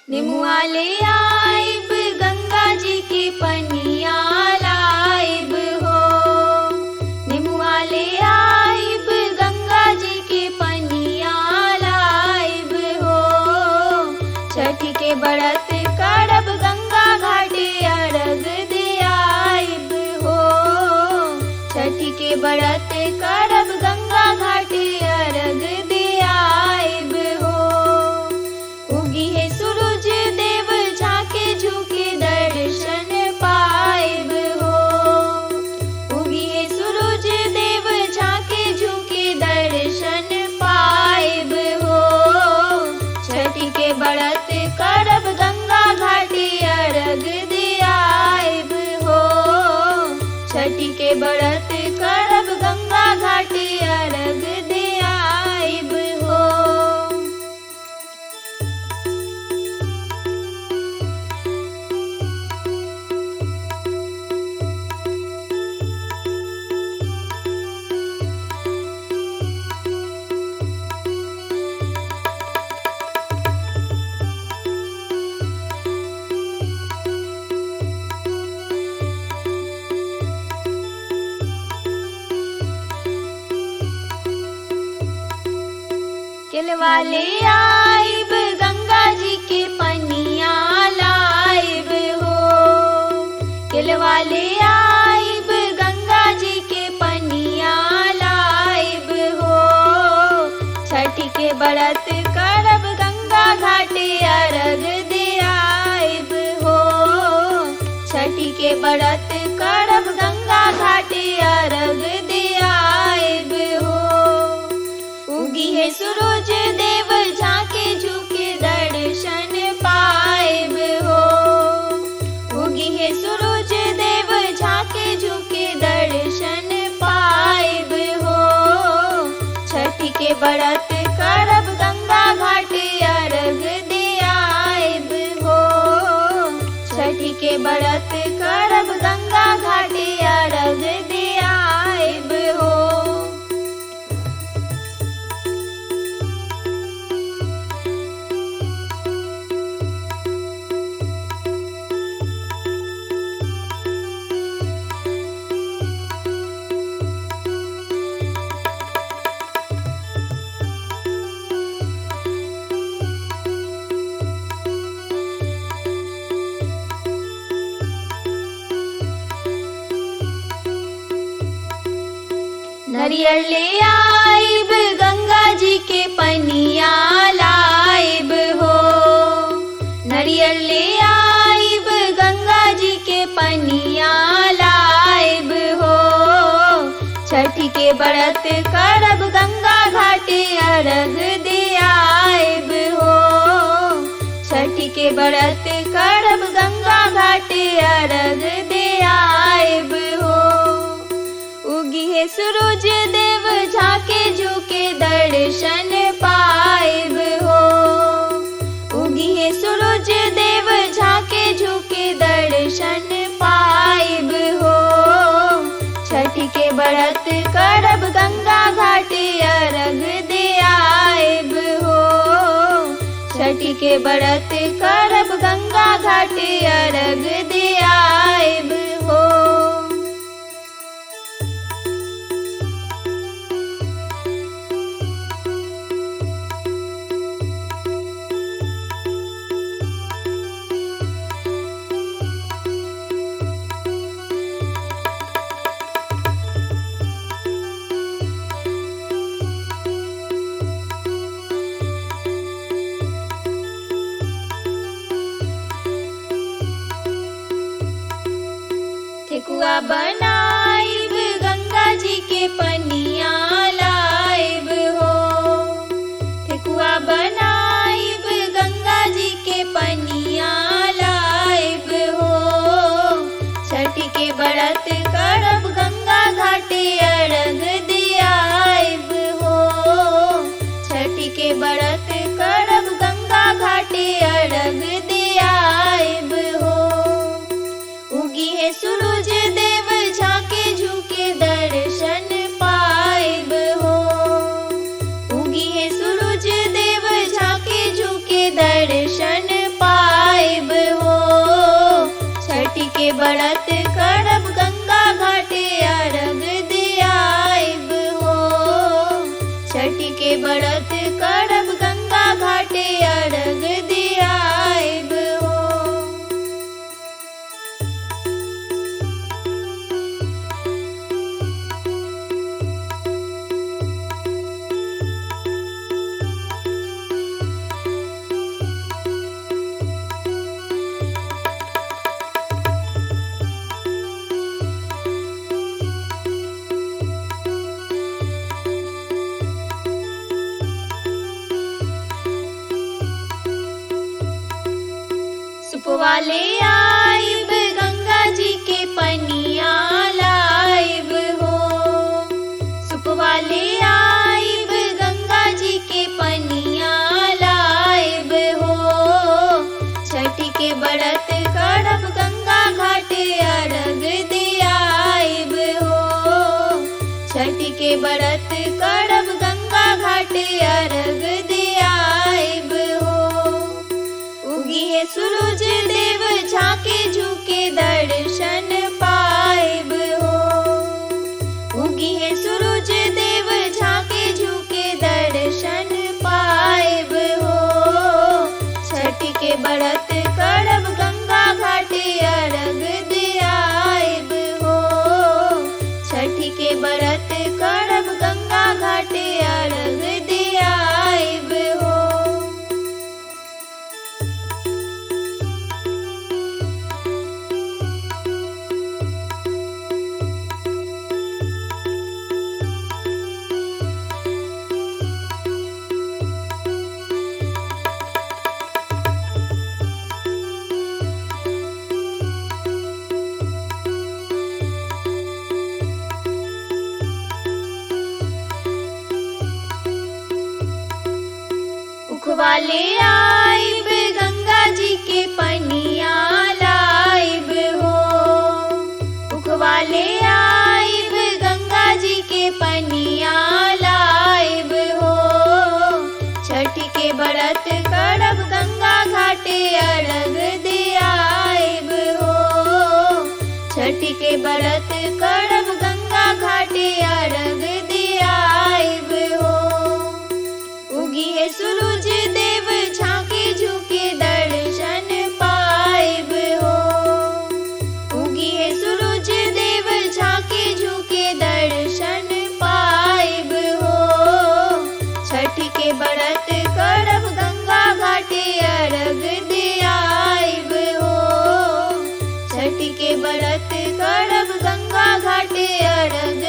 निमुआ ले आइब गंगा जी के पनिया लाइब हो। निमुआ ले आइब गंगा जी के पनिया लाइब हो। छठ के व्रत करब गंगा घाटे अर्घ दे आइब हो। छठ के व्रत करब गंगा घाटे अर्घ दे आइब हो। उगी है सूरज देव झाके झुके दर्शन पाइब हो। उगी है सूरज देव झाके झुके दर्शन पाइब हो। छठ के व्रत करब गंगा घाटे अर्घ दे आइब हो। छठ के व्रत करब गंगा घाटे अर्घ दे आइब हो। केलवा ले आइब गंगा जी के पनिया लाइब हो। केलवा ले आइब गंगा जी के पनिया लाइब हो। छठ के व्रत करब गंगा घाटे अर्घ दे आइब हो। छठ के व्रत करब गंगा घाटे अर्घ दे आइब हो। उगी है सूरज देव झाके झुके दर्शन पाइब हो। उगी है सूरज देव झाके झुके दर्शन पाइब हो। छठ के व्रत करब गंगा घाटे अर्घ दे आइब हो। छठ के व्रत करब गंगा घाटे अर्घ दे आइब हो। नरियल ले आइब गंगा जी के पनिया लाइब हो। नरियल ले आइब गंगा जी के पनिया लाइब हो। छठ के व्रत करब गंगा घाटे अर्घ दे आइब हो। छठ के व्रत करब गंगा घाटे अर्घ दे आइब हो। उगी है सूरज देव झाके झुके दर्शन पाइब हो। उगी है सूरज देव झाके झुके दर्शन पाइब हो। छठ के व्रत करब गंगा घाटे अर्घ दे आइब हो। छठ के व्रत करब गंगा घाटे अर्घ दे आइब हो। ठेकुआ बनाइब गंगा जी के पनिया लाइब हो। ठेकुआ बनाइब गंगा जी के पनिया लाइब हो। छठ के व्रत करब गंगा घाटे अर्घ दे आइब हो। छठ के व्रत करब गंगा घाटे अर्घ दे आइब हो। उगी है सूरज देव झाके झुके दर्शन पाइब हो। उगी है सूरज देव झाके झुके दर्शन पाइब उखवा ले आइब गंगा जी के पनिया लाइब हो। सुपवा ले आइब गंगा जी के पनिया लाइब हो। छठी के बरत करब गंगा घाट अर्घ दियाइब हो। छठी के बरत करब गंगा घाट अर्घ दियाइब हो। उगी है सूरज देव झांके झुके दर्शन पाइब हो। उगी है सूरज देव झांके झुके दर्शन पाइब हो। छठी के बरत करब गंगा घाट अर्घ दियाइब हो। छठी के बरत करब गंगा घाट अर्घ दियाइब हो। उखवा ले आइब गंगा जी के पनिया लाइब हो। उखवा ले आइब गंगा जी के पनिया लाइब हो। छठी के बरत करब गंगा घाट अर्घ दियाइब हो। छठी के बरत करब गंगा घाट अर्घ दियाइब हो। उगी है सूरज देव झांके झुके दर्शन पाइब हो। उगी है सूरज देव झांके झुके दर्शन पाइब हो। छठी के बरत करब गंगा घाट अर्घ दियाइब हो। छठी के बरत करब गंगा घाट अर्घ